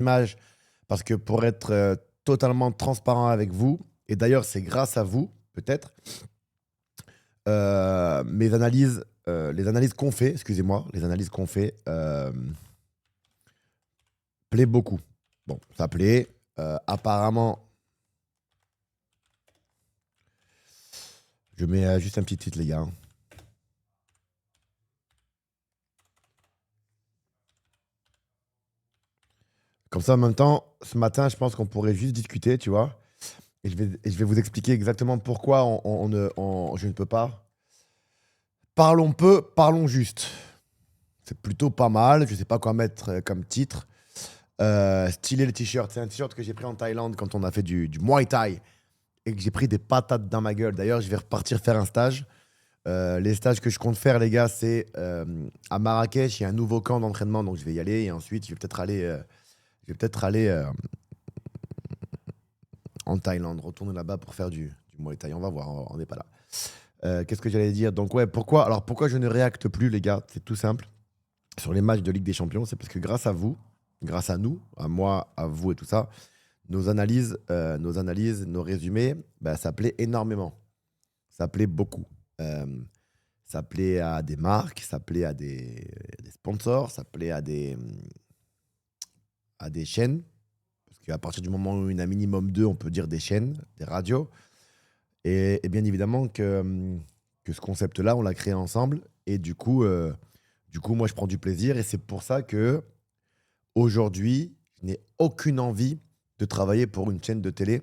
image parce que pour être totalement transparent avec vous, et d'ailleurs c'est grâce à vous, peut-être, les analyses qu'on fait, excusez-moi, les analyses qu'on fait plaît beaucoup. Bon, ça plaît. Apparemment, je mets juste un petit titre, les gars, hein. Comme ça, en même temps, ce matin, je pense qu'on pourrait juste discuter, tu vois. Et je vais vous expliquer exactement pourquoi je ne peux pas. Parlons peu, parlons juste. C'est plutôt pas mal. Je sais pas quoi mettre comme titre. Stylé le t-shirt. C'est un t-shirt que j'ai pris en Thaïlande quand on a fait du Muay Thai et que j'ai pris des patates dans ma gueule. D'ailleurs, je vais repartir faire un stage. Les stages que je compte faire, les gars, c'est à Marrakech. Il y a un nouveau camp d'entraînement, donc je vais y aller. Et ensuite, je vais peut-être aller en Thaïlande, retourner là-bas pour faire du Muay Thai. On va voir, on n'est pas là. Qu'est-ce que j'allais dire? Donc, ouais, pourquoi je ne réacte plus, les gars? C'est tout simple. Sur les matchs de Ligue des Champions, c'est parce que grâce à vous, grâce à nous, à moi, à vous et tout ça, nos résumés, bah, ça plaît énormément. Ça plaît beaucoup. Euh, Ça plaît à des marques, ça plaît à des sponsors, ça plaît à des chaînes. Parce qu'à partir du moment où il y en a minimum deux, on peut dire des chaînes, des radios. Et bien évidemment que ce concept-là, on l'a créé ensemble. Et du coup, moi, je prends du plaisir. Et c'est pour ça que aujourd'hui, je n'ai aucune envie de travailler pour une chaîne de télé.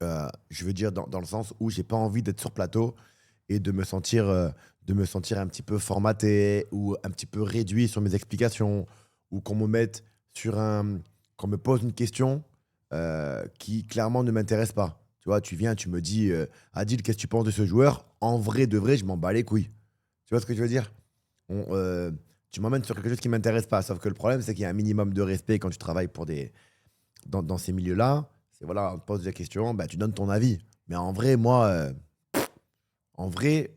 Je veux dire, dans le sens où j'ai pas envie d'être sur plateau et de me sentir un petit peu formaté ou un petit peu réduit sur mes explications ou qu'on me mette qu'on me pose une question qui clairement ne m'intéresse pas. Tu vois, tu viens, tu me dis, Adil, qu'est-ce que tu penses de ce joueur? En vrai, de vrai, je m'en bats les couilles. Tu vois ce que je veux dire? On, euh, Tu m'emmènes sur quelque chose qui m'intéresse pas. Sauf que le problème, c'est qu'il y a un minimum de respect quand tu travailles dans ces milieux-là. C'est voilà, on te pose des questions, bah, tu donnes ton avis. Mais en vrai, moi, en vrai,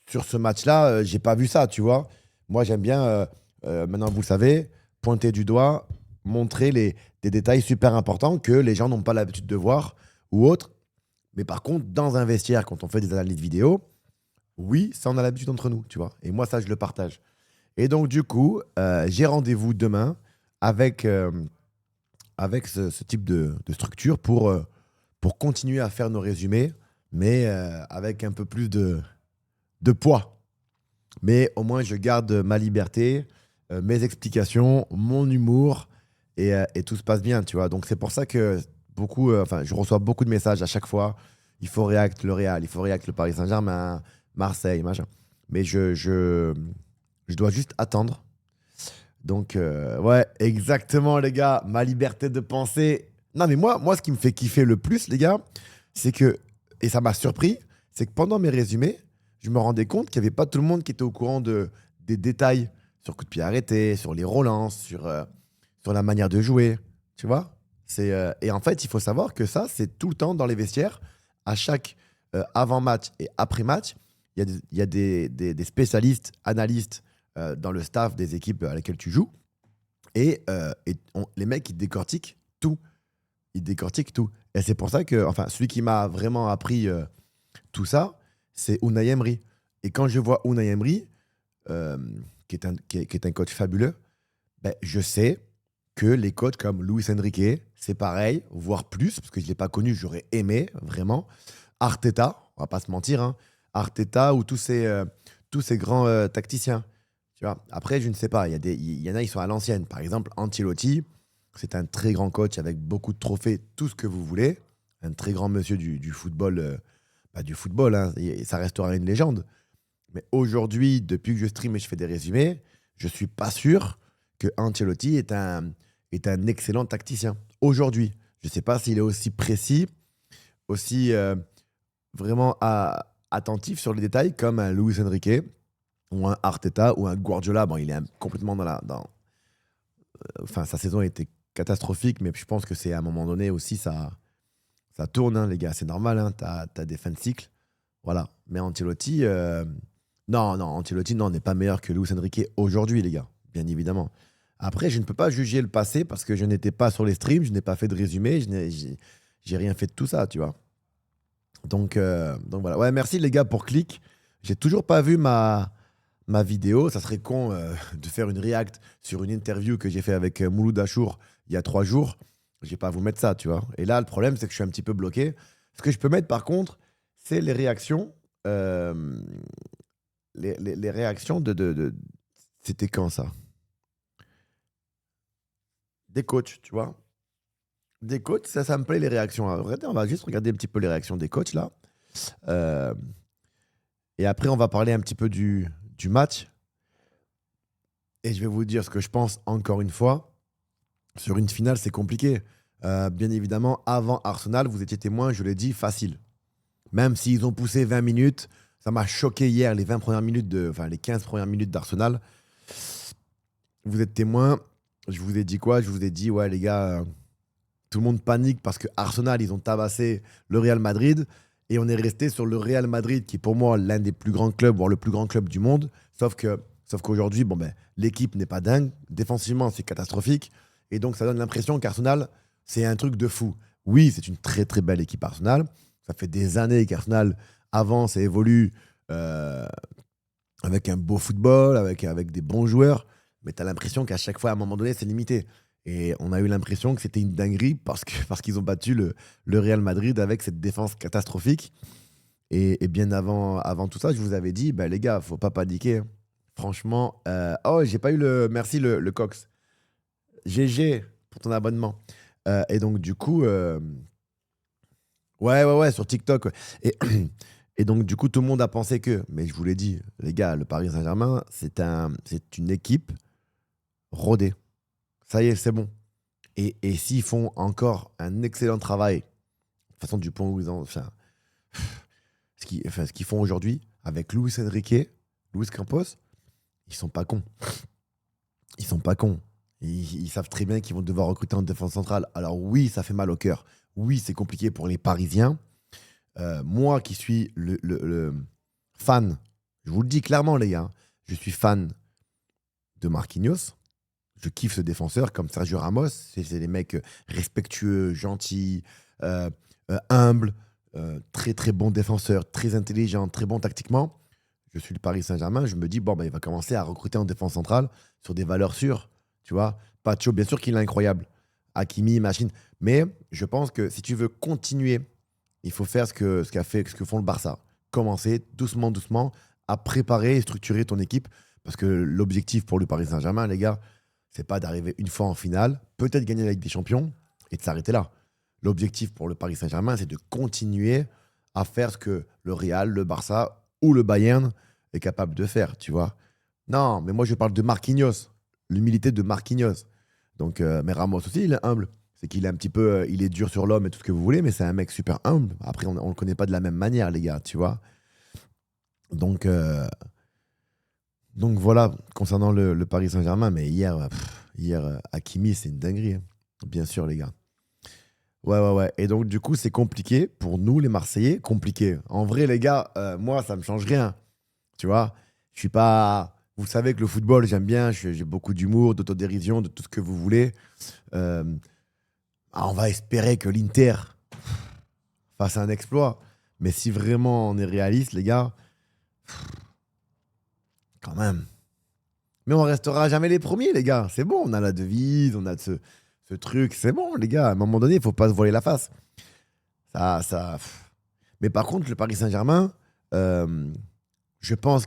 sur ce match-là, j'ai pas vu ça, tu vois. Moi, j'aime bien, maintenant vous le savez, pointer du doigt, montrer des détails super importants que les gens n'ont pas l'habitude de voir ou autre. Mais par contre, dans un vestiaire, quand on fait des analyses vidéo, oui, ça on a l'habitude entre nous, tu vois. Et moi, ça, je le partage. Et donc, du coup, j'ai rendez-vous demain avec, avec ce type de structure pour continuer à faire nos résumés, mais avec un peu plus de poids. Mais au moins, je garde ma liberté, mes explications, mon humour, et tout se passe bien, tu vois. Donc, c'est pour ça que enfin, je reçois beaucoup de messages à chaque fois. Il faut React le Real, il faut React le Paris Saint-Germain, Marseille, machin. Mais je dois juste attendre. Donc, ouais, exactement, les gars. Ma liberté de penser. Non, mais moi, ce qui me fait kiffer le plus, les gars, c'est que, et ça m'a surpris, c'est que pendant mes résumés, je me rendais compte qu'il n'y avait pas tout le monde qui était au courant des détails sur coup de pied arrêté, sur les relances, sur la manière de jouer. Tu vois? Et en fait, il faut savoir que ça, c'est tout le temps dans les vestiaires. À chaque avant-match et après-match, il y a des spécialistes, analystes dans le staff des équipes à laquelle tu joues. Et les mecs, ils décortiquent tout. Ils décortiquent tout. Et c'est pour ça que, enfin, celui qui m'a vraiment appris tout ça, c'est Unai Emery. Et quand je vois Unai Emery, euh, qui est un coach fabuleux, ben, je sais que les coachs comme Luis Enrique, c'est pareil, voire plus, parce que je ne l'ai pas connu, j'aurais aimé, vraiment. Arteta, on va pas se mentir, hein, Arteta ou tous ces grands tacticiens. Tu vois. Après, je ne sais pas, il y en a, ils sont à l'ancienne. Par exemple, Ancelotti, c'est un très grand coach avec beaucoup de trophées, tout ce que vous voulez. Un très grand monsieur du football, du football, hein, et ça restera une légende. Mais aujourd'hui, depuis que je stream et je fais des résumés, je suis pas sûr que Ancelotti est un excellent tacticien. Aujourd'hui, je ne sais pas s'il est aussi précis, aussi vraiment attentif sur les détails comme un Luis Enrique ou un Arteta ou un Guardiola. Bon, il est complètement enfin, sa saison a été catastrophique, mais je pense que c'est à un moment donné aussi, ça tourne, hein, les gars. C'est normal, hein, t'as des fins de cycle. Voilà. Mais Ancelotti, non, non, Ancelotti, non, n'est pas meilleur que Luis Enrique aujourd'hui, les gars, bien évidemment. Après, je ne peux pas juger le passé parce que je n'étais pas sur les streams, je n'ai pas fait de résumé, j'ai rien fait de tout ça, tu vois. Donc voilà. Ouais, merci les gars pour clic. J'ai toujours pas vu ma vidéo. Ça serait con de faire une react sur une interview que j'ai fait avec Mouloud Achour il y a 3 jours. Je vais pas vous mettre ça, tu vois. Et là, le problème, c'est que je suis un petit peu bloqué. Ce que je peux mettre, par contre, c'est les réactions. euh, les réactions C'était quand ça? Des coachs, tu vois. Des coachs, ça me plaît les réactions. Regardez, on va juste regarder un petit peu les réactions des coachs là. Euh, et après, on va parler un petit peu du match. Et je vais vous dire ce que je pense encore une fois. Sur une finale, c'est compliqué. Bien évidemment, avant Arsenal, vous étiez témoin, je l'ai dit, facile. Même s'ils ont poussé 20 minutes, ça m'a choqué hier, les 20 premières minutes enfin les 15 premières minutes d'Arsenal. Vous êtes témoin. Je vous ai dit quoi? Je vous ai dit, ouais, les gars, tout le monde panique parce que Arsenal, ils ont tabassé le Real Madrid. Et on est resté sur le Real Madrid, qui est pour moi l'un des plus grands clubs, voire le plus grand club du monde. Sauf qu'aujourd'hui, bon, ben, l'équipe n'est pas dingue. Défensivement, c'est catastrophique. Et donc, ça donne l'impression qu'Arsenal, c'est un truc de fou. Oui, c'est une très très belle équipe Arsenal. Ça fait des années qu'Arsenal avance et évolue euh, avec un beau football, avec des bons joueurs. Mais tu as l'impression qu'à chaque fois, à un moment donné, c'est limité. Et on a eu l'impression que c'était une dinguerie parce qu'ils ont battu le Real Madrid avec cette défense catastrophique. Et bien avant tout ça, je vous avais dit, bah, les gars, faut pas paniquer, hein. Franchement, oh, j'ai pas eu le. Merci le Cox. GG pour ton abonnement. Et donc, du coup, ouais, sur TikTok. Ouais. Et, et donc, du coup, tout le monde a pensé que. Mais je vous l'ai dit, les gars, le Paris Saint-Germain, c'est une équipe rodée. Ça y est, c'est bon. Et s'ils font encore un excellent travail, de toute façon, du point où ils ont. Enfin, ce qu'ils font aujourd'hui avec Luis Enrique, Luis Campos, ils sont pas cons. Ils sont pas cons. Ils savent très bien qu'ils vont devoir recruter en défense centrale. Alors oui, ça fait mal au cœur. Oui, c'est compliqué pour les Parisiens. Moi qui suis le fan, je vous le dis clairement les gars, je suis fan de Marquinhos. Je kiffe ce défenseur comme Sergio Ramos. C'est des mecs respectueux, gentils, humbles, très très bons défenseurs, très intelligents, très bons tactiquement. Je suis le Paris Saint-Germain, je me dis, bon, ben, il va commencer à recruter en défense centrale sur des valeurs sûres. Tu vois, Pacho, bien sûr qu'il est incroyable. Hakimi, machine. Mais je pense que si tu veux continuer, il faut faire ce que font le Barça. Commencer doucement, doucement à préparer et structurer ton équipe. Parce que l'objectif pour le Paris Saint-Germain, les gars, c'est pas d'arriver une fois en finale, peut-être gagner la Ligue des Champions et de s'arrêter là. L'objectif pour le Paris Saint-Germain, c'est de continuer à faire ce que le Real, le Barça ou le Bayern est capable de faire, tu vois. Non, mais moi je parle de Marquinhos, l'humilité de Marquinhos. Donc, mais Ramos aussi, il est humble. C'est qu'il est un petit peu, il est dur sur l'homme et tout ce que vous voulez, mais c'est un mec super humble. Après, on le connaît pas de la même manière, les gars, tu vois. Donc, euh, donc voilà, concernant le Paris Saint-Germain, mais hier, Hakimi, c'est une dinguerie, hein. Bien sûr, les gars. Ouais. Et donc, du coup, c'est compliqué pour nous, les Marseillais. Compliqué. En vrai, les gars, moi, ça me change rien. Tu vois, je suis pas. Vous savez que le football, j'aime bien. J'ai beaucoup d'humour, d'autodérision, de tout ce que vous voulez. Euh, on va espérer que l'Inter fasse un exploit. Mais si vraiment on est réaliste, les gars, quand même. Mais on restera jamais les premiers, les gars. C'est bon, on a la devise, on a ce truc. C'est bon, les gars. À un moment donné, il faut pas se voiler la face. Ça. Mais par contre, le Paris Saint-Germain, euh, je pense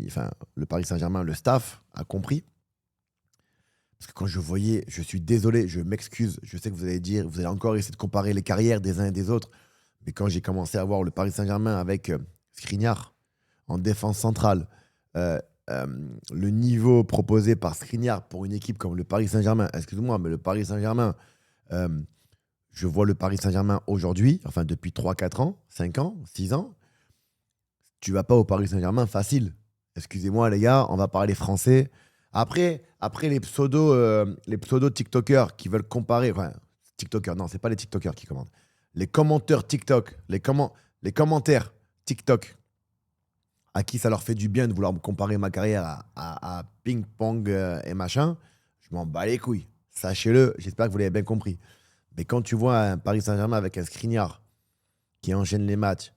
enfin, le Paris Saint-Germain, le staff a compris. Parce que quand je voyais, je suis désolé, je m'excuse, je sais que vous allez dire, vous allez encore essayer de comparer les carrières des uns et des autres. Mais quand j'ai commencé à voir le Paris Saint-Germain avec Skriniar en défense centrale, euh, euh, le niveau proposé par Skriniar pour une équipe comme le Paris Saint-Germain, excuse-moi, mais le Paris Saint-Germain, euh, je vois le Paris Saint-Germain aujourd'hui, enfin depuis 3, 4 ans, 5 ans, 6 ans, tu vas pas au Paris Saint-Germain facile. Excusez-moi les gars, on va parler français. Après les pseudo TikTokers qui veulent comparer, enfin, TikTokers, non, c'est pas les TikTokers qui commandent. Les commenteurs TikTok, les commentaires TikTok, à qui ça leur fait du bien de vouloir me comparer ma carrière à ping-pong et machin, Je m'en bats les couilles. Sachez-le, j'espère que vous l'avez bien compris. Mais quand tu vois un Paris Saint-Germain avec un Skriniar qui enchaîne les matchs,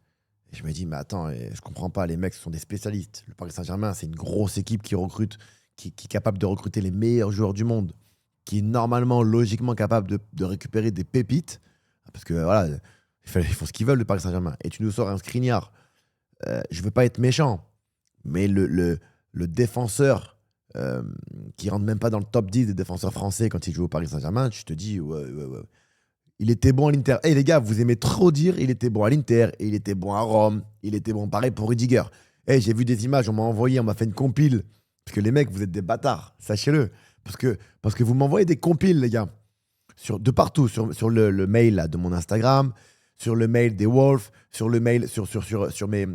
et je me dis, mais attends, je comprends pas, les mecs sont des spécialistes. Le Paris Saint-Germain, c'est une grosse équipe qui recrute, qui est capable de recruter les meilleurs joueurs du monde, qui est normalement, logiquement capable de récupérer des pépites. Parce que voilà, ils font ce qu'ils veulent, le Paris Saint-Germain. Et tu nous sors un Skriniar. Je veux pas être méchant, mais le défenseur qui rentre même pas dans le top 10 des défenseurs français quand il joue au Paris Saint-Germain, tu te dis, ouais. Il était bon à l'Inter. Eh les gars, vous aimez trop dire il était bon à l'Inter, il était bon à Rome, il était bon pareil pour Rudiger. Eh, j'ai vu des images, on m'a envoyé, on m'a fait une compile. Parce que les mecs, vous êtes des bâtards, sachez-le. Parce que vous m'envoyez des compiles, les gars. De partout, sur le mail là, de mon Instagram, sur le mail des Wolves, sur le mail, sur mes,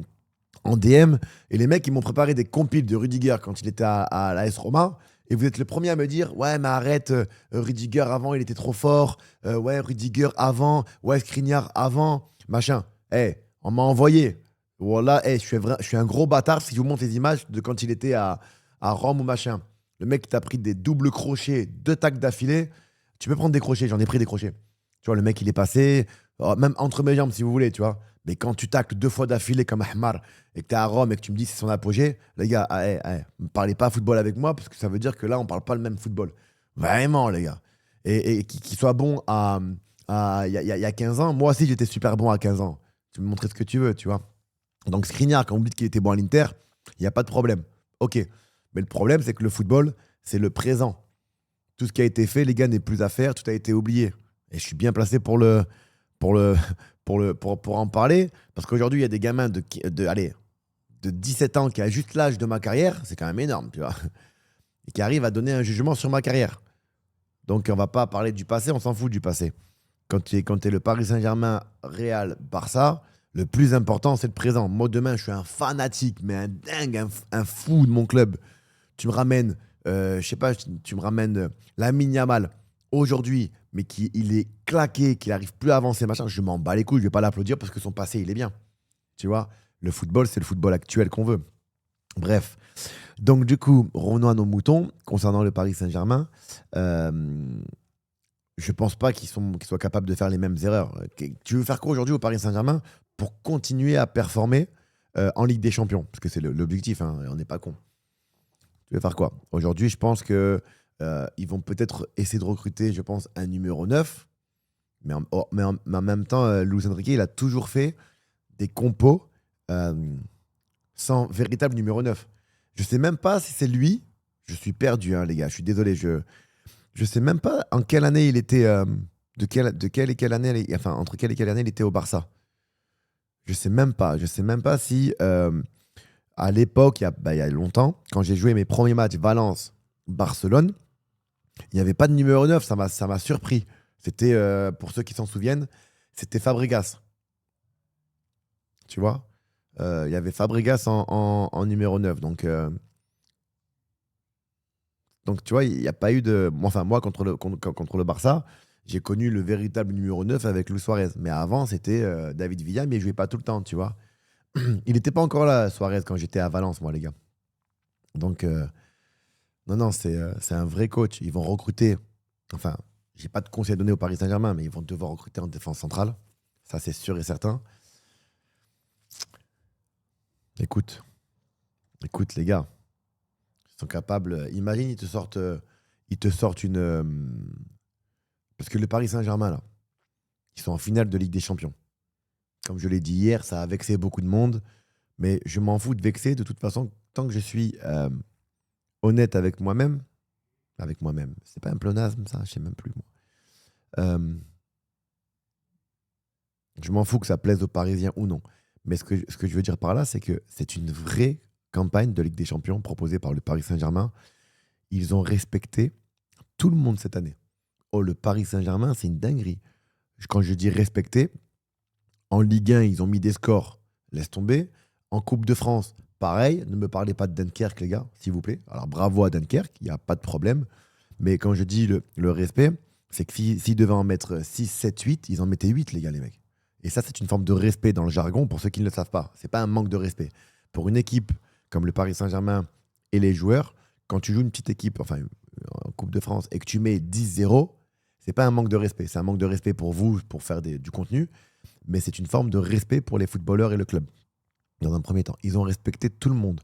en DM. Et les mecs, ils m'ont préparé des compiles de Rudiger quand il était à l'AS Roma. Et vous êtes le premier à me dire, ouais, mais arrête, Rudiger avant, il était trop fort. Ouais, Rudiger avant. Ouais, Skriniar avant. Machin. Eh, on m'a envoyé. Voilà, je suis un gros bâtard si je vous montre les images de quand il était à Rome ou machin. Le mec qui t'a pris des doubles crochets, 2 tacles d'affilée. Tu peux prendre des crochets, j'en ai pris des crochets. Tu vois, le mec, il est passé, même entre mes jambes si vous voulez, tu vois. Mais quand tu tacles 2 fois d'affilée comme Ahmar et que tu es à Rome et que tu me dis que c'est son apogée, les gars, ne parlez pas football avec moi parce que ça veut dire que là, on parle pas le même football. Vraiment, les gars. Et qu'il soit bon il y a 15 ans, moi aussi, j'étais super bon à 15 ans. Tu me montrer ce que tu veux, tu vois. Donc, Skriniar, quand on dit qu'il était bon à l'Inter, il n'y a pas de problème. Ok. Mais le problème, c'est que le football, c'est le présent. Tout ce qui a été fait, les gars, n'est plus à faire, tout a été oublié. Et je suis bien placé pour le, pour en parler, parce qu'aujourd'hui, il y a des gamins allez, de 17 ans qui a juste l'âge de ma carrière, c'est quand même énorme, tu vois, et qui arrivent à donner un jugement sur ma carrière. Donc, on va pas parler du passé, on s'en fout du passé. Quand tu es le Paris Saint-Germain, Real, Barça, le plus important, c'est le présent. Moi, demain, je suis un fanatique, mais un dingue, un fou de mon club. Tu me ramènes, je sais pas, tu me ramènes Lamine Yamal aujourd'hui, mais il est claqué, qu'il n'arrive plus à avancer, machin, je m'en bats les couilles, je vais pas l'applaudir parce que son passé, il est bien. Tu vois, le football, c'est le football actuel qu'on veut. Bref. Donc, du coup, revenons à nos moutons. Concernant le Paris Saint-Germain, euh, je pense pas qu'ils soient capables de faire les mêmes erreurs. Tu veux faire quoi aujourd'hui au Paris Saint-Germain pour continuer à performer en Ligue des Champions? Parce que c'est l'objectif, hein, on n'est pas con. Tu veux faire quoi? Aujourd'hui, je pense que ils vont peut-être essayer de recruter, je pense, un numéro 9. Mais en même temps, Luis Enrique, il a toujours fait des compos euh, sans véritable numéro 9. Je sais même pas si c'est lui. Je suis perdu, hein, les gars. Je suis désolé. Je sais même pas en quelle année il était. De quelle et quelle année, enfin, entre quelle et quelle année il était au Barça. Je sais même pas. Je sais même pas si à l'époque, il y a longtemps, quand j'ai joué mes premiers matchs Valence-Barcelone, il n'y avait pas de numéro 9. Ça m'a surpris. C'était, pour ceux qui s'en souviennent, c'était Fabregas. Tu vois? Il y avait Fabregas en numéro 9. Donc, tu vois, il n'y a pas eu de. Enfin, moi, contre le Barça, j'ai connu le véritable numéro 9 avec Luis Suarez. Mais avant, c'était David Villa, mais il ne jouait pas tout le temps, tu vois. Il n'était pas encore là, Suarez, quand j'étais à Valence, moi, les gars. Donc, non, non, c'est un vrai coach. Ils vont recruter. Enfin, j'ai pas de conseil à donner au Paris Saint-Germain, mais ils vont devoir recruter en défense centrale. Ça, c'est sûr et certain. Écoute, écoute, les gars, ils sont capables. Imagine, ils te sortent une. Parce que le Paris Saint-Germain, là, ils sont en finale de Ligue des Champions. Comme je l'ai dit hier, ça a vexé beaucoup de monde, mais je m'en fous de vexer. De toute façon, tant que je suis honnête avec moi-même, c'est pas un pléonasme, ça, je sais même plus, moi. Euh, je m'en fous que ça plaise aux Parisiens ou non. Mais ce que je veux dire par là, c'est que c'est une vraie campagne de Ligue des Champions proposée par le Paris Saint-Germain. Ils ont respecté tout le monde cette année. Oh, le Paris Saint-Germain, c'est une dinguerie. Quand je dis respecter, en Ligue 1, ils ont mis des scores. Laisse tomber. En Coupe de France, pareil. Ne me parlez pas de Dunkerque, les gars, s'il vous plaît. Alors, bravo à Dunkerque, il n'y a pas de problème. Mais quand je dis le respect, c'est que s'ils devaient en mettre 6, 7, 8, ils en mettaient 8, les gars, les mecs. Et ça, c'est une forme de respect dans le jargon pour ceux qui ne le savent pas. C'est pas un manque de respect. Pour une équipe comme le Paris Saint-Germain et les joueurs, quand tu joues une petite équipe, enfin en Coupe de France et que tu mets 10-0, c'est pas un manque de respect. C'est un manque de respect pour vous, pour faire du contenu, mais c'est une forme de respect pour les footballeurs et le club. Dans un premier temps, ils ont respecté tout le monde.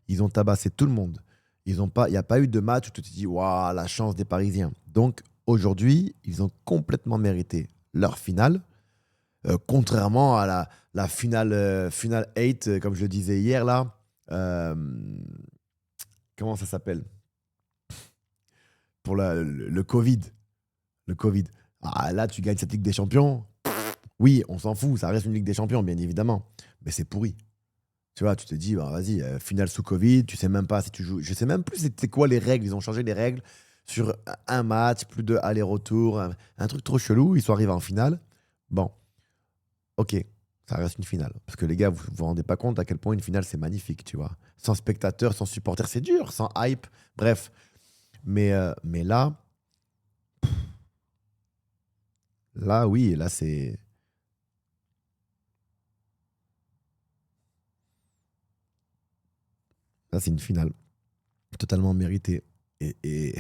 Ils ont tabassé tout le monde. Il n'y a pas eu de match où tu te dis, waouh, la chance des Parisiens. Donc aujourd'hui, ils ont complètement mérité leur finale, contrairement à la finale 8, comme je le disais hier, là. Euh, comment ça s'appelle? Pour le Covid. Le Covid. Ah, là, tu gagnes cette Ligue des Champions. Oui, on s'en fout, ça reste une Ligue des Champions, bien évidemment. Mais c'est pourri. Tu vois, tu te dis, bah, vas-y, finale sous Covid, tu sais même pas si tu joues. Je sais même plus c'était quoi les règles. Ils ont changé les règles sur un match, plus de aller-retour, un truc trop chelou. Ils sont arrivés en finale. Bon, ok, ça reste une finale. Parce que les gars, vous vous rendez pas compte à quel point une finale, c'est magnifique, tu vois. Sans spectateurs, sans supporters, c'est dur, sans hype. Bref. Mais là, oui, là, c'est une finale totalement méritée. Et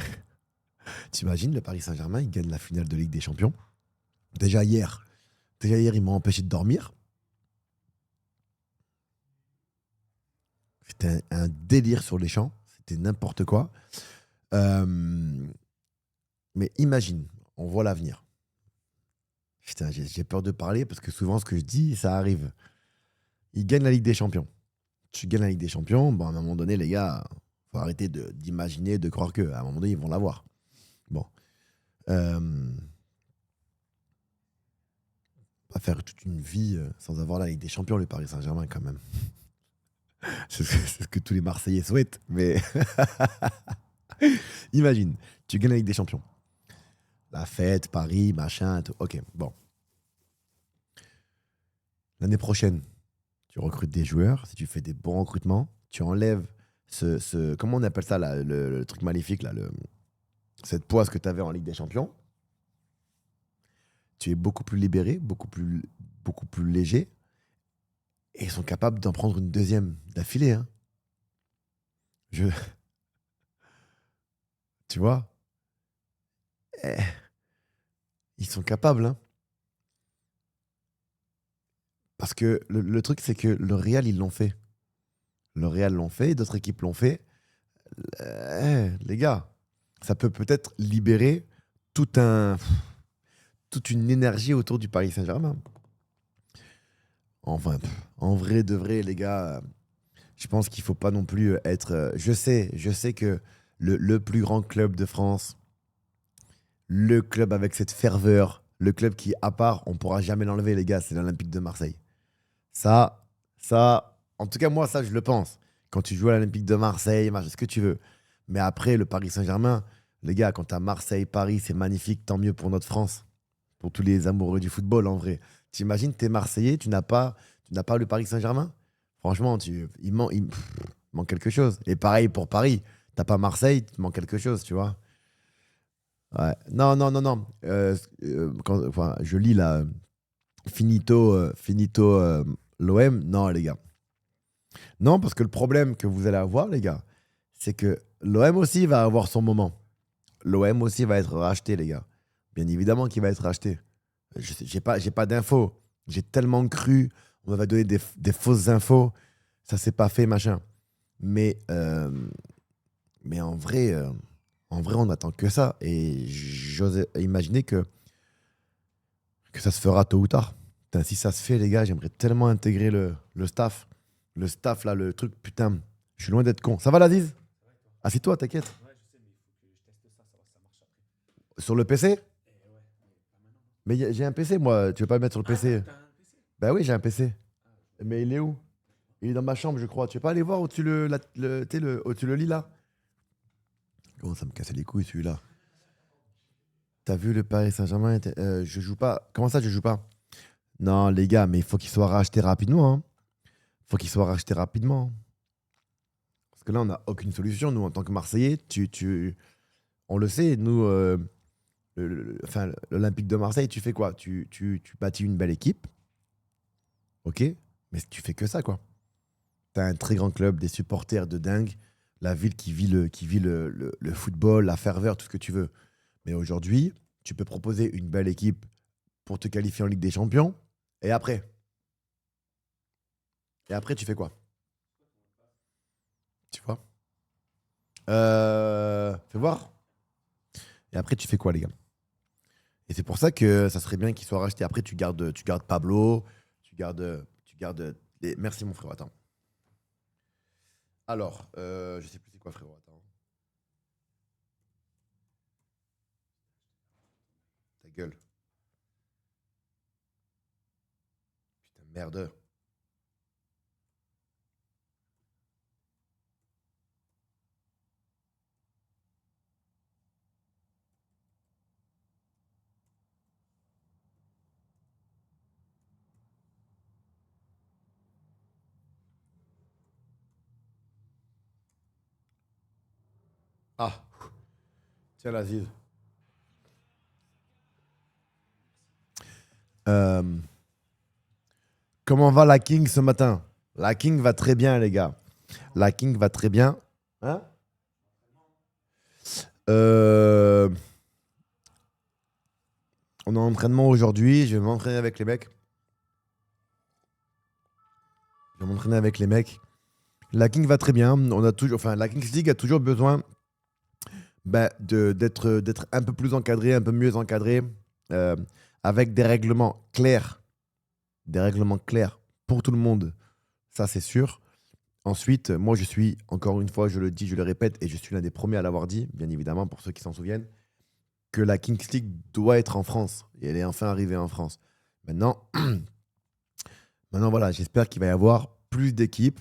t'imagines, le Paris Saint-Germain, il gagne la finale de Ligue des Champions. Déjà hier, Déjà hier, ils m'ont empêché de dormir. C'était un délire sur les champs. C'était n'importe quoi. Euh, mais imagine, on voit l'avenir. Putain, j'ai peur de parler parce que souvent, ce que je dis, ça arrive. Ils gagnent la Ligue des Champions. Tu gagnes la Ligue des Champions, bon, à un moment donné, les gars, faut arrêter d'imaginer, de croire qu'à un moment donné, ils vont l'avoir. Bon. Euh, Pas faire toute une vie sans avoir la Ligue des Champions, le Paris Saint-Germain, quand même. C'est ce que tous les Marseillais souhaitent. Mais imagine, tu gagnes la Ligue des Champions. La fête, Paris, machin, tout. Ok, bon. L'année prochaine, tu recrutes des joueurs. Si tu fais des bons recrutements, tu enlèves comment on appelle ça, là, le truc maléfique, là, cette poisse que tu avais en Ligue des Champions. Tu es beaucoup plus libéré, beaucoup plus léger. Et ils sont capables d'en prendre une deuxième d'affilée, hein. Je, tu vois, eh, ils sont capables, hein. Parce que le truc, c'est que le Real, ils l'ont fait. Le Real l'ont fait, d'autres équipes l'ont fait. Les gars, ça peut peut-être libérer tout un, toute une énergie autour du Paris Saint-Germain. Enfin, en vrai de vrai, les gars, je pense qu'il faut pas non plus être. Je sais que le plus grand club de France, le club avec cette ferveur, le club qui, à part, on pourra jamais l'enlever, les gars, c'est l'Olympique de Marseille. Ça, en tout cas, moi, ça, je le pense. Quand tu joues à l'Olympique de Marseille, ce que tu veux. Mais après, le Paris Saint-Germain, les gars, quand tu as Marseille, Paris, c'est magnifique, tant mieux pour notre France, pour tous les amoureux du football, en vrai. T'imagines, t'es Marseillais, tu n'as pas le Paris Saint-Germain? Franchement, il manque quelque chose. Et pareil pour Paris. T'as pas Marseille, il te manque quelque chose, tu vois. Ouais. Non, non, non, non. Enfin, je lis là, finito l'OM. Non, les gars. Non, parce que le problème que vous allez avoir, les gars, c'est que l'OM aussi va avoir son moment. L'OM aussi va être racheté, les gars. Bien évidemment qu'il va être racheté. J'ai pas d'infos. J'ai tellement cru, on m'avait donné des fausses infos. Ça s'est pas fait, machin. Mais, euh, mais en vrai, on n'attend que ça. Et j'ose imaginer que ça se fera tôt ou tard. Putain, si ça se fait, les gars, j'aimerais tellement intégrer le staff. Le staff, là, le truc, putain, je suis loin d'être con. Ça va, Laziz? Assieds-toi, t'inquiète. Sur le PC? Mais j'ai un PC, moi. Tu veux pas le mettre sur le PC? Bah oui, j'ai un PC. Mais il est où? Il est dans ma chambre, je crois. Tu veux pas aller voir au-dessus tu sais, au-dessus le lit, là? Comment ça me cassait les couilles, celui-là? T'as vu le Paris Saint-Germain? Je joue pas. Comment ça, je joue pas? Non, les gars, mais il faut qu'il soit racheté rapidement, hein. Faut qu'il soit racheté rapidement. Parce que là, on n'a aucune solution, nous, en tant que Marseillais. On le sait, nous, enfin, l'Olympique de Marseille, tu fais quoi? Tu bâtis une belle équipe, ok? Mais tu fais que ça, quoi. T'as un très grand club, des supporters de dingue. la ville qui vit le football, la ferveur, tout ce que tu veux. Mais aujourd'hui, tu peux proposer une belle équipe pour te qualifier en Ligue des Champions. Et après? Et après, tu fais quoi? Tu vois? Fais voir. Et après, tu fais quoi, les gars? Et c'est pour ça que ça serait bien qu'il soit racheté. Après, tu gardes Pablo, tu gardes les... Merci, mon frère. Attends. Alors, je sais plus c'est quoi, frérot. Attends. Ta gueule. Putain, merde. Ah, tiens, l'asile. Euh, comment va la King ce matin? La King va très bien, les gars. La King va très bien. Hein? Euh, on est en entraînement aujourd'hui. Je vais m'entraîner avec les mecs. Je vais m'entraîner avec les mecs. La King va très bien. Enfin, la Kings League a toujours besoin d'être un peu plus encadré, un peu mieux encadré, euh, avec des règlements clairs pour tout le monde. Ça, c'est sûr. Ensuite, moi, je suis, encore une fois, je le dis, je le répète, et je suis l'un des premiers à l'avoir dit, bien évidemment, pour ceux qui s'en souviennent, que la Kings League doit être en France. Et elle est enfin arrivée en France. Maintenant, maintenant voilà, j'espère qu'il va y avoir plus d'équipes.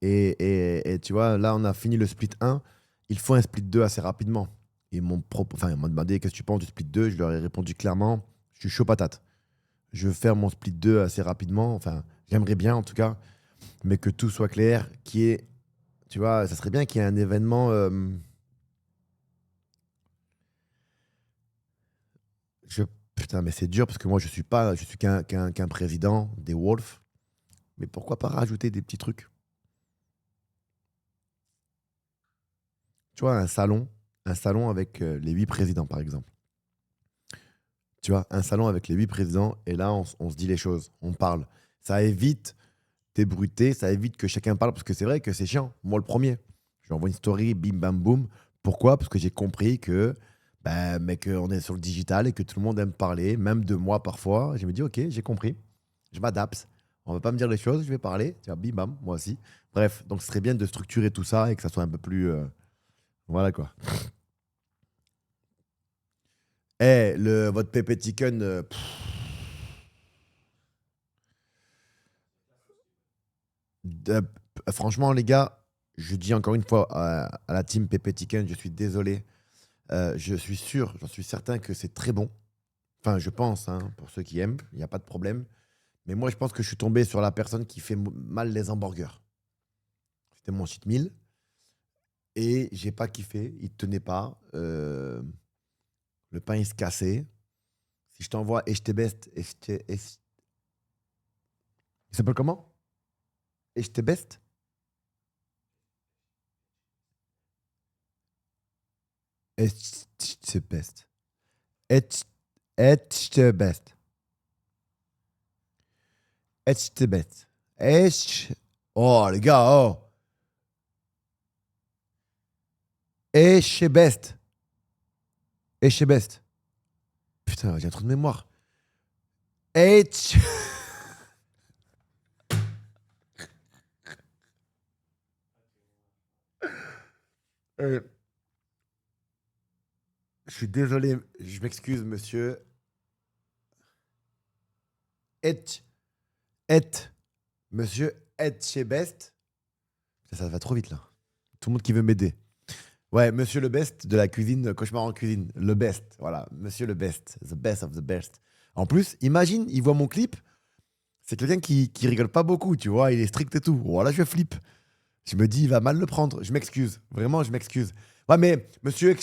Et tu vois, là, on a fini le split 1. Il faut un split 2 assez rapidement. Ils m'ont demandé qu'est-ce que tu penses du split 2. Je leur ai répondu clairement, je suis chaud patate. Je veux faire mon split 2 assez rapidement. Enfin, j'aimerais bien en tout cas, mais que tout soit clair, tu vois, ça serait bien qu'il y ait un événement. Je, putain, mais c'est dur parce que moi, je suis qu'un président des Wolves. Mais pourquoi pas rajouter des petits trucs? Tu vois, un salon avec les 8 présidents, par exemple. Tu vois, un salon avec les 8 présidents, et là, on se dit les choses, on parle. Ça évite des bruités, ça évite que chacun parle, parce que c'est vrai que c'est chiant. Moi, le premier. Je lui envoie une story, bim, bam, boum. Pourquoi? Parce que j'ai compris que, bah, mec, on est sur le digital et que tout le monde aime parler, même de moi parfois. Je me dis, ok, j'ai compris. Je m'adapte. On va pas me dire les choses, je vais parler. Tiens, bim, bam, moi aussi. Bref, donc ce serait bien de structurer tout ça et que ça soit un peu plus. Voilà quoi. Votre pépé chicken, de- franchement, les gars, je dis encore une fois à la team pépé chicken, je suis désolé. Je suis sûr, j'en suis certain que c'est très bon. Enfin, je pense, hein, pour ceux qui aiment, il n'y a pas de problème. Mais moi, je pense que je suis tombé sur la personne qui fait mal les hamburgers. C'était mon cheat meal et j'ai pas kiffé. Il tenait pas. Le pain, il se cassait. Si je t'envoie Echtebest, il s'appelle comment? Echtebest? Echtebest. Echt- Echtebest. Echtebest. Echt. Oh, les gars, oh. Echtebest. Echtebest. Putain, j'ai un trou de mémoire. H. Euh, je suis désolé, je m'excuse, monsieur. Et, monsieur Etchebest. Ça va trop vite là. Tout le monde qui veut m'aider. Ouais, monsieur le best de la cuisine, cauchemar en cuisine. Le best, voilà. Monsieur le best. The best of the best. En plus, imagine, il voit mon clip. C'est quelqu'un qui rigole pas beaucoup, tu vois. Il est strict et tout. Voilà, je flippe. Je me dis, il va mal le prendre. Je m'excuse. Vraiment, je m'excuse. Ouais, mais monsieur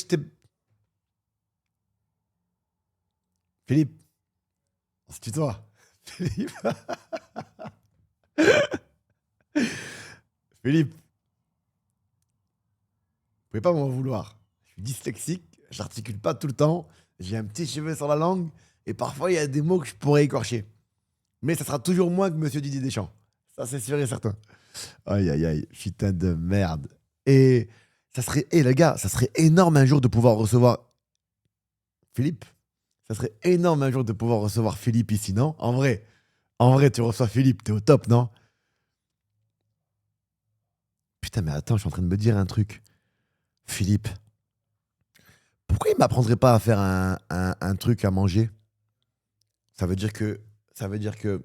Philippe, on se tutoie. Philippe. Philippe. pouvez pas m'en vouloir. Je suis dyslexique, j'articule pas tout le temps, j'ai un petit cheveu sur la langue, et parfois il y a des mots que je pourrais écorcher. Mais ça sera toujours moins que Monsieur Didier Deschamps. Ça, c'est sûr et certain. Aïe, aïe, aïe, putain de merde. Et ça serait, les gars, ça serait énorme un jour de pouvoir recevoir Philippe. Ça serait énorme un jour de pouvoir recevoir Philippe ici, non? En vrai, tu reçois Philippe, t'es au top, non? Putain, mais attends, je suis en train de me dire un truc. Philippe, pourquoi il m'apprendrait pas à faire un truc à manger? Ça veut dire que, ça veut dire que,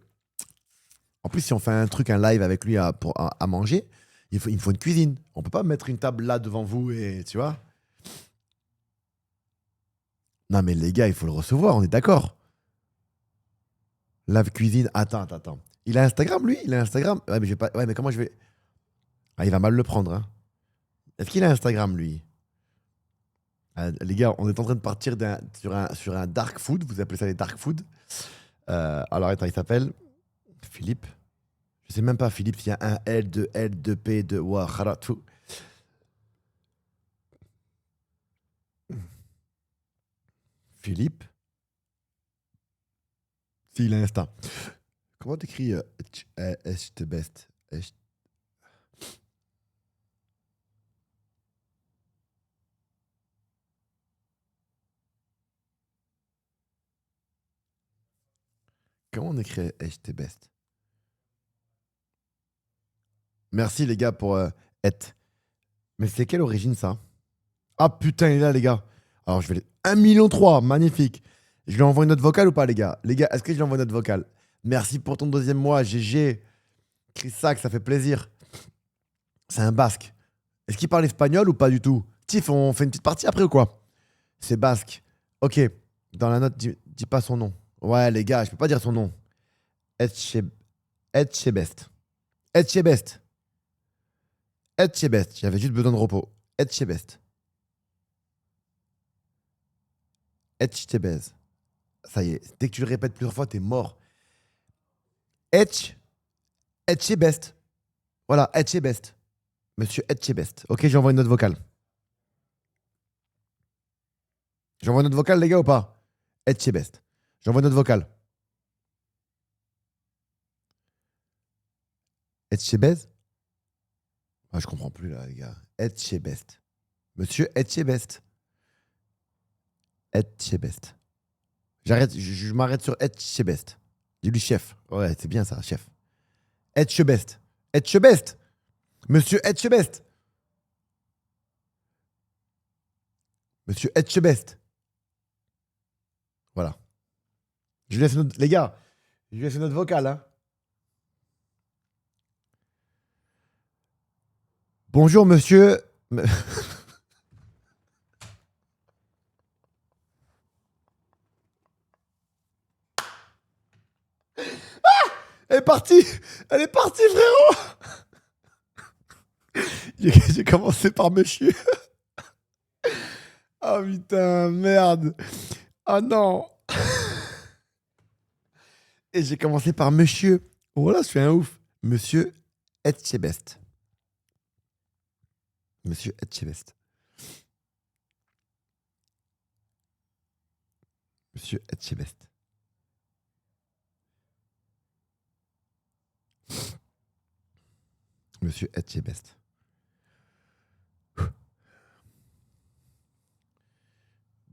en plus, si on fait un truc, un live avec lui à manger, il me faut une cuisine. On peut pas mettre une table là devant vous et tu vois? Non, mais les gars, il faut le recevoir, on est d'accord. Lave cuisine. Attends. Il a Instagram, lui? Il a Instagram? Ouais, mais je vais pas. Ouais, mais comment je vais. Ah, il va mal le prendre, hein. Est-ce qu'il a Instagram, lui? Ah, les gars, on est en train de partir sur un dark food. Vous appelez ça les dark food. Alors, attends, il s'appelle Philippe. Je sais même pas, Philippe, s'il y a un L, 2 L, 2 P, 2 Ouah, tout. Philippe, s'il a Insta. Comment t'écris Echt best? Comment on écrit Echt best? Merci, les gars, pour et. Mais c'est quelle origine, ça? Ah putain, il est là, les gars. Alors, je vais. 1,3 million, magnifique. Je lui envoie une note vocale ou pas, les gars? Les gars, est-ce que je lui envoie une note vocale? Merci pour ton deuxième mois, GG. Chris Sack, ça fait plaisir. C'est un basque. Est-ce qu'il parle espagnol ou pas du tout? Tiff, on fait une petite partie après ou quoi? C'est basque. Ok. Dans la note, dis pas son nom. Ouais, les gars, je peux pas dire son nom. Etche- Etchebest. Etchebest. Etchebest. J'avais juste besoin de repos. Etchebest. Etchebest. Ça y est. Dès que tu le répètes plusieurs fois, t'es mort. Etch. Etchebest. Voilà, Etchebest. Monsieur Etchebest. Ok, j'envoie une note vocale. J'envoie une note vocale, les gars, ou pas? Etchebest. J'envoie une note vocale. Etchebest. Ah, je comprends plus, là, les gars. Etchebest. Monsieur Etchebest. Etchebest. J'arrête, je m'arrête sur Etchebest. Dis-lui chef. Ouais, c'est bien ça, chef. Etchebest. Etchebest. Monsieur Etchebest. Monsieur Etchebest. Voilà. Je lui laisse les gars, je lui laisse une note vocale, hein. Bonjour, monsieur. Elle est partie. Elle est partie, frérot. J'ai commencé par monsieur. Oh putain, merde. Oh non. Et j'ai commencé par monsieur. Voilà, je suis un ouf. Monsieur Etchebest. Monsieur Etchebest. Monsieur Etchebest. Monsieur Etchebest.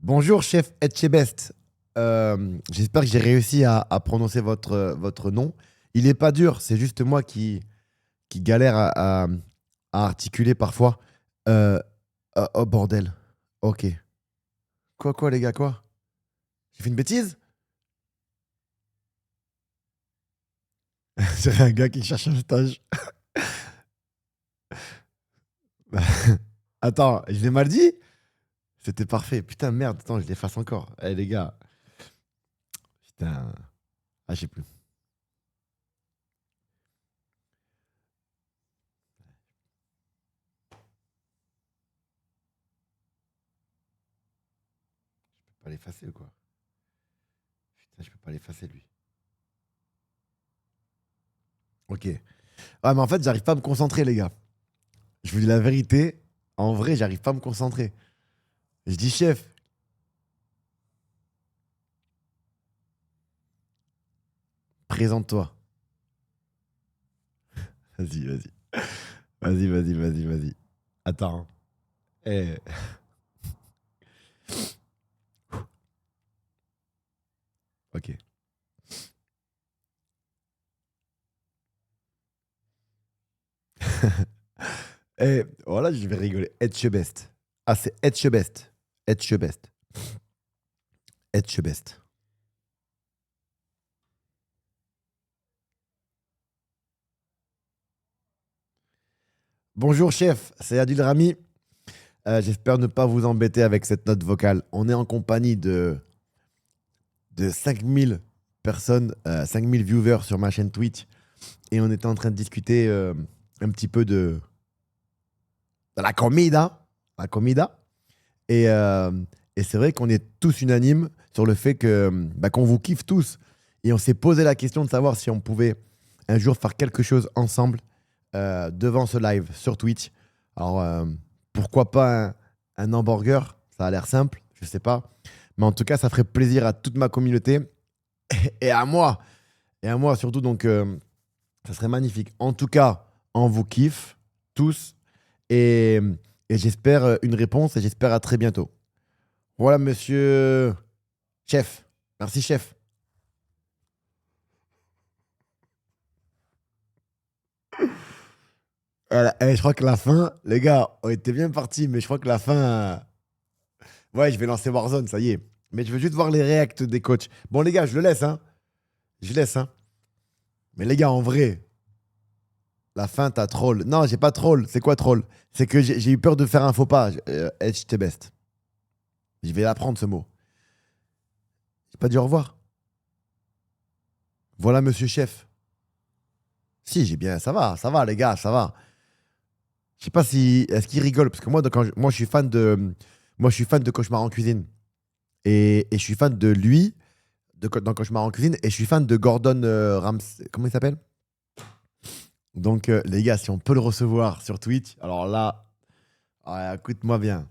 Bonjour, chef Etchebest. J'espère que j'ai réussi à prononcer votre nom. Il n'est pas dur, c'est juste moi qui galère à articuler parfois. Euh, oh bordel. Ok. Quoi, les gars, quoi? J'ai fait une bêtise? C'est un gars qui cherche un stage. Attends, je l'ai mal dit? C'était parfait. Putain, merde, attends, je l'efface encore. Eh, les gars. Putain. Ah, j'ai plus. Je peux pas l'effacer ou quoi? Putain, je peux pas l'effacer, lui. Ok. Ah, mais en fait, j'arrive pas à me concentrer, les gars. Je vous dis la vérité. En vrai, j'arrive pas à me concentrer. Je dis chef, présente-toi. Vas-y, vas-y. Vas-y, vas-y, vas-y, vas-y. Attends, hein. Eh. Ok. Voilà, je vais rigoler. Etchebest. Ah, c'est Etchebest. Etchebest. Etchebest. Bonjour chef, c'est Adil Rami. J'espère ne pas vous embêter avec cette note vocale. On est en compagnie de 5000 personnes, 5000 viewers sur ma chaîne Twitch. Et on était en train de discuter un petit peu de la comida. La comida. Et, euh, et c'est vrai qu'on est tous unanimes sur le fait que bah, qu'on vous kiffe tous. Et on s'est posé la question de savoir si on pouvait un jour faire quelque chose ensemble devant ce live sur Twitch. Alors, pourquoi pas un hamburger? Ça a l'air simple, je sais pas. Mais en tout cas, ça ferait plaisir à toute ma communauté et à moi. Et à moi surtout, donc ça serait magnifique. En tout cas, on vous kiffe tous et, et j'espère une réponse et j'espère à très bientôt. Voilà, monsieur chef. Merci, chef. Voilà. Je crois que la fin, les gars, on était bien partis, mais je crois que la fin. Ouais, je vais lancer Warzone, ça y est. Mais je veux juste voir les réacts des coachs. Bon, les gars, je le laisse, hein. Je laisse, hein. Mais les gars, en vrai, la fin, t'as troll. Non, j'ai pas troll. C'est quoi troll? C'est que j'ai eu peur de faire un faux pas. Edge t'es best. Je vais apprendre ce mot. J'ai pas dit au revoir. Voilà, monsieur chef. Si, j'ai bien. Ça va, les gars, ça va. Je sais pas si. Est-ce qu'il rigole? Parce que moi, moi, je suis fan de. Moi, je suis fan de Cauchemar en cuisine. Et je suis fan de lui, dans Cauchemar en cuisine. Et je suis fan de Gordon Ramsay. Comment il s'appelle? Donc, les gars, si on peut le recevoir sur Twitch, alors là, ouais, écoute-moi bien.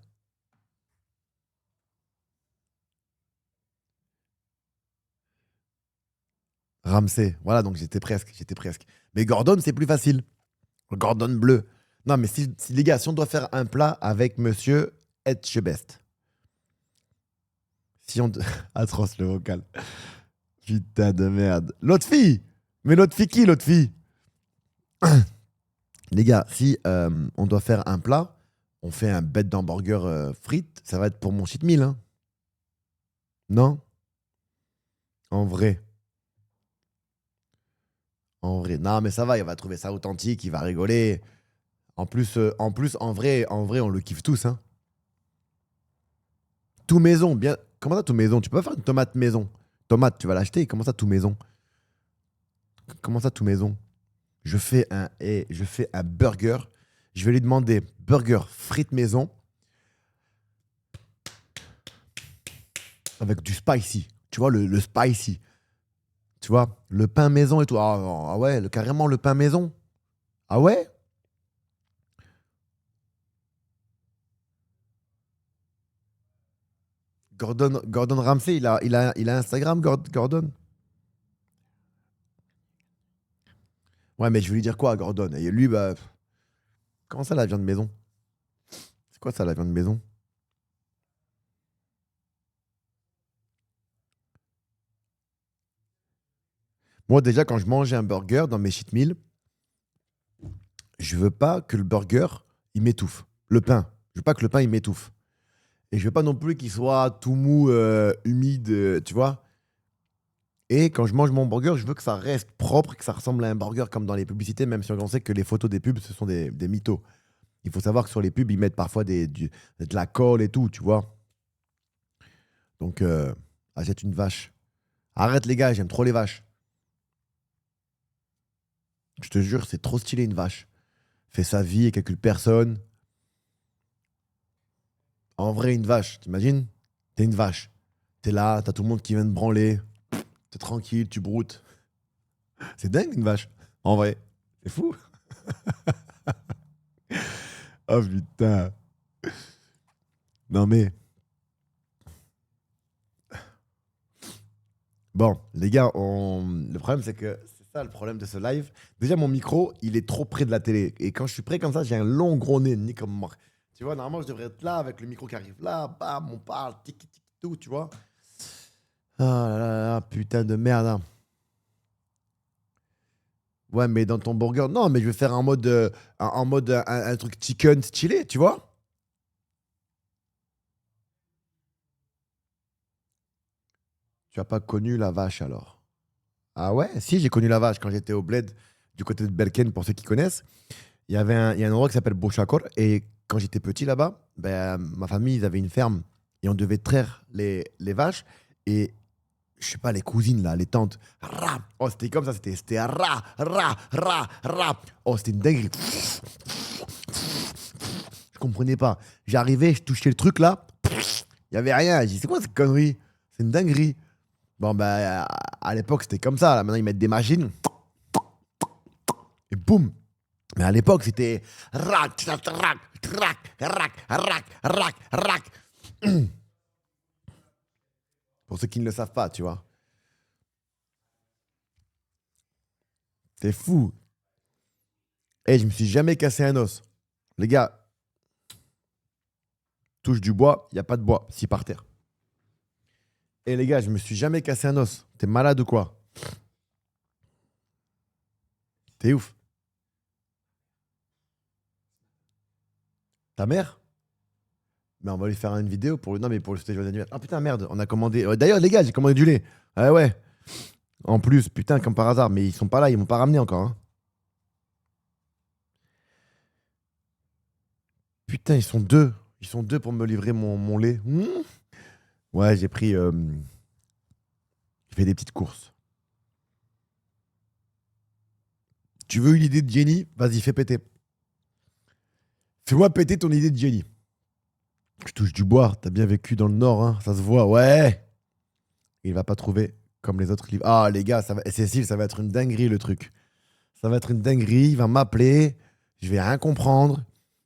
Ramsay. Voilà, donc j'étais presque. J'étais presque. Mais Gordon, c'est plus facile. Gordon bleu. Non, mais si, les gars, si on doit faire un plat avec monsieur Etchebest. Si on. Atroce le vocal. Putain de merde. L'autre fille. Mais l'autre fille qui, l'autre fille? Les gars, si on doit faire un plat, on fait un bête d'hamburger frites, ça va être pour mon cheat meal, hein. Non? En vrai. En vrai. Non, mais ça va, il va trouver ça authentique, il va rigoler. En plus, en vrai, on le kiffe tous, hein. Tout maison, bien. Comment ça, tout maison? Tu peux pas faire une tomate maison. Tomate, tu vas l'acheter. Comment ça, tout maison? Comment ça, tout maison? Je fais un burger. Je vais lui demander burger frites maison avec du spicy. Tu vois, le spicy. Tu vois, le pain maison et tout. Ah ouais, carrément le pain maison. Ah ouais? Gordon Ramsay, il a Instagram, Gordon? Ouais, mais je vais lui dire quoi à Gordon? Et lui, bah, comment ça la viande maison? C'est quoi ça la viande maison? Moi, déjà, quand je mange un burger dans mes cheat meals, je veux pas que le burger, il m'étouffe. Le pain. Je veux pas que le pain, il m'étouffe. Et je veux pas non plus qu'il soit tout mou, humide, tu vois? Et quand je mange mon burger, je veux que ça reste propre, que ça ressemble à un burger comme dans les publicités, même si on sait que les photos des pubs, ce sont des mythos. Il faut savoir que sur les pubs, ils mettent parfois de la colle et tout, tu vois. Donc, achète une vache. Arrête les gars, j'aime trop les vaches. Je te jure, c'est trop stylé une vache. Fait sa vie et calcule personne. En vrai, une vache, t'imagines? T'es une vache. T'es là, t'as tout le monde qui vient te branler. T'es tranquille, tu broutes. C'est dingue une vache. En vrai. C'est fou. Oh putain. Non mais. Bon, les gars, le problème c'est que c'est ça le problème de ce live. Déjà, mon micro, il est trop près de la télé. Et quand je suis près comme ça, j'ai un long gros nez, ni comme moi. Tu vois, normalement, je devrais être là avec le micro qui arrive là, bam, on parle, tic, tic, tout, tu vois. Ah là là, là, putain de merde, hein. Ouais, mais dans ton burger, non, mais je vais faire en mode, un truc chicken stylé, tu vois. Tu as pas connu la vache alors? Ah ouais? Si, j'ai connu la vache quand j'étais au bled du côté de Belken, pour ceux qui connaissent. Il y a un endroit qui s'appelle Bochakor. Et quand j'étais petit là-bas, ben, ma famille, ils avaient une ferme. Et on devait traire les vaches. Et je sais pas, les cousines là, les tantes. Ra. Oh, c'était comme ça, c'était ra, ra, ra, ra. Oh, c'était une dinguerie. Je comprenais pas. J'arrivais, je touchais le truc là. Il y avait rien. J'ai dit, c'est quoi cette connerie? C'est une dinguerie. Bon, bah, à l'époque, c'était comme ça. Là. Maintenant, ils mettent des machines. Et boum. Mais à l'époque, c'était rac, rac, rac, rac, rac, rac, rac, rac. Pour ceux qui ne le savent pas, tu vois. C'est fou. Et je me suis jamais cassé un os. Les gars, touche du bois, il n'y a pas de bois, si par terre. Et les gars, je me suis jamais cassé un os. T'es malade ou quoi? T'es ouf. Ta mère? Mais on va lui faire une vidéo pour non mais pour le stage d'anniversaire. Ah putain merde, on a commandé. D'ailleurs les gars, j'ai commandé du lait. Ah ouais. En plus, putain comme par hasard, mais ils sont pas là, ils m'ont pas ramené encore, hein. Putain, ils sont deux. Ils sont deux pour me livrer mon lait. Ouais, j'ai fait des petites courses. Tu veux une idée de Jenny? Vas-y, fais péter. Fais-moi péter ton idée de Jenny. Tu touches du bois, t'as bien vécu dans le Nord, hein, ça se voit, ouais. Il va pas trouver comme les autres livres. Ah, les gars, Cécile, ça va être une dinguerie le truc. Ça va être une dinguerie. Il va m'appeler, je vais rien comprendre.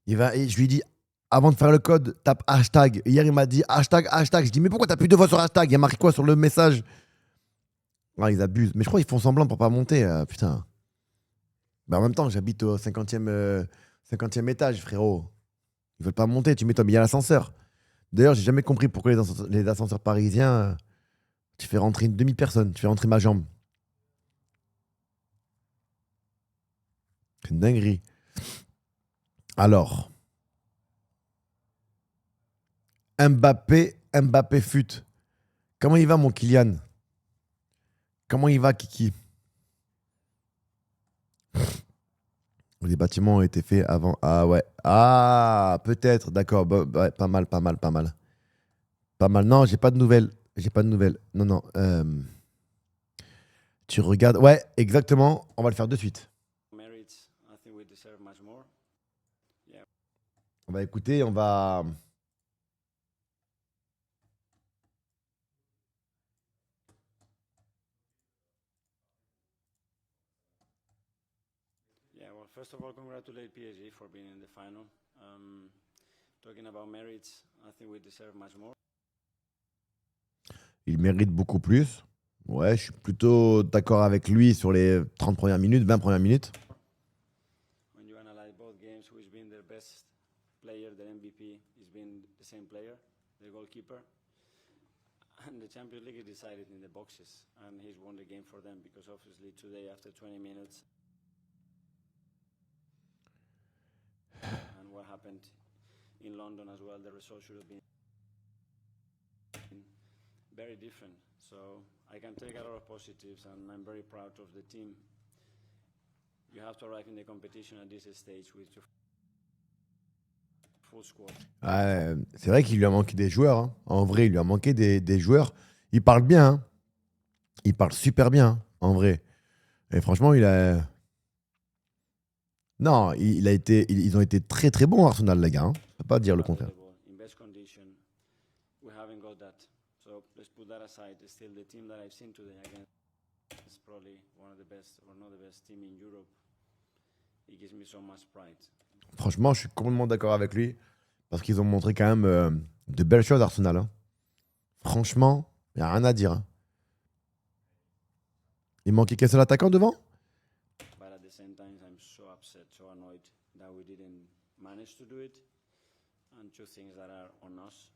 Et je lui dis, avant de faire le code, tape hashtag. Hier, il m'a dit hashtag, hashtag. Je dis, mais pourquoi t'as plus deux fois sur hashtag? Il y a marqué quoi sur le message? Ah, ils abusent. Mais je crois qu'ils font semblant pour pas monter, putain. Bah, en même temps, j'habite au 50e étage, frérot. Ils veulent pas monter, tu m'étonnes, mais il y a l'ascenseur. D'ailleurs, j'ai jamais compris pourquoi les ascenseurs parisiens, tu fais rentrer une demi-personne, tu fais rentrer ma jambe. C'est une dinguerie. Alors, Mbappé fut. Comment il va, mon Kylian? Comment il va, Kiki? Les bâtiments ont été faits avant. Ah ouais. Ah, peut-être, d'accord. Ouais, pas mal, pas mal, pas mal. Pas mal. Non, j'ai pas de nouvelles. J'ai pas de nouvelles. Non, non. Tu regardes. Ouais, exactement. On va le faire de suite. On va écouter, on va. Yeah, well, first of all, congratulate PSG for being in the final. Talking about merits, I think we deserve much more. Il mérite beaucoup plus. Ouais, je suis plutôt d'accord avec lui sur les 30 premières minutes, 20 premières minutes. When you analyze both games, who's been their best player, their MVP, has been the same player, the goalkeeper. And the Champions League is decided in the boxes, and he's won the game for them because obviously today, after 20 minutes, and what happened in London as well, the result should have been very different. So I can take a lot of positives, and I'm very proud of the team. You have to arrive in the competition at this stage with your full squad. Ouais, c'est vrai qu'il lui a manqué des joueurs, hein. En vrai, il lui a manqué des joueurs. Il parle bien, hein. Il parle super bien, hein, en vrai. Et franchement, il a. Non, ils ont été très très bons, Arsenal, les gars, hein. On peut pas dire le contraire. In best condition, we haven't got that. So let's put that aside. It's still the team that I've seen today against is probably one of the best, or not the best team in Europe. It gives me so much pride. Franchement, je suis complètement d'accord avec lui. Parce qu'ils ont montré quand même de belles choses, Arsenal. Hein. Franchement, il n'y a rien à dire. Hein. Il manquait qu'un seul attaquant devant? But at the same time, I'm so upset, so annoyed that we didn't manage to do it. And two things that are on us.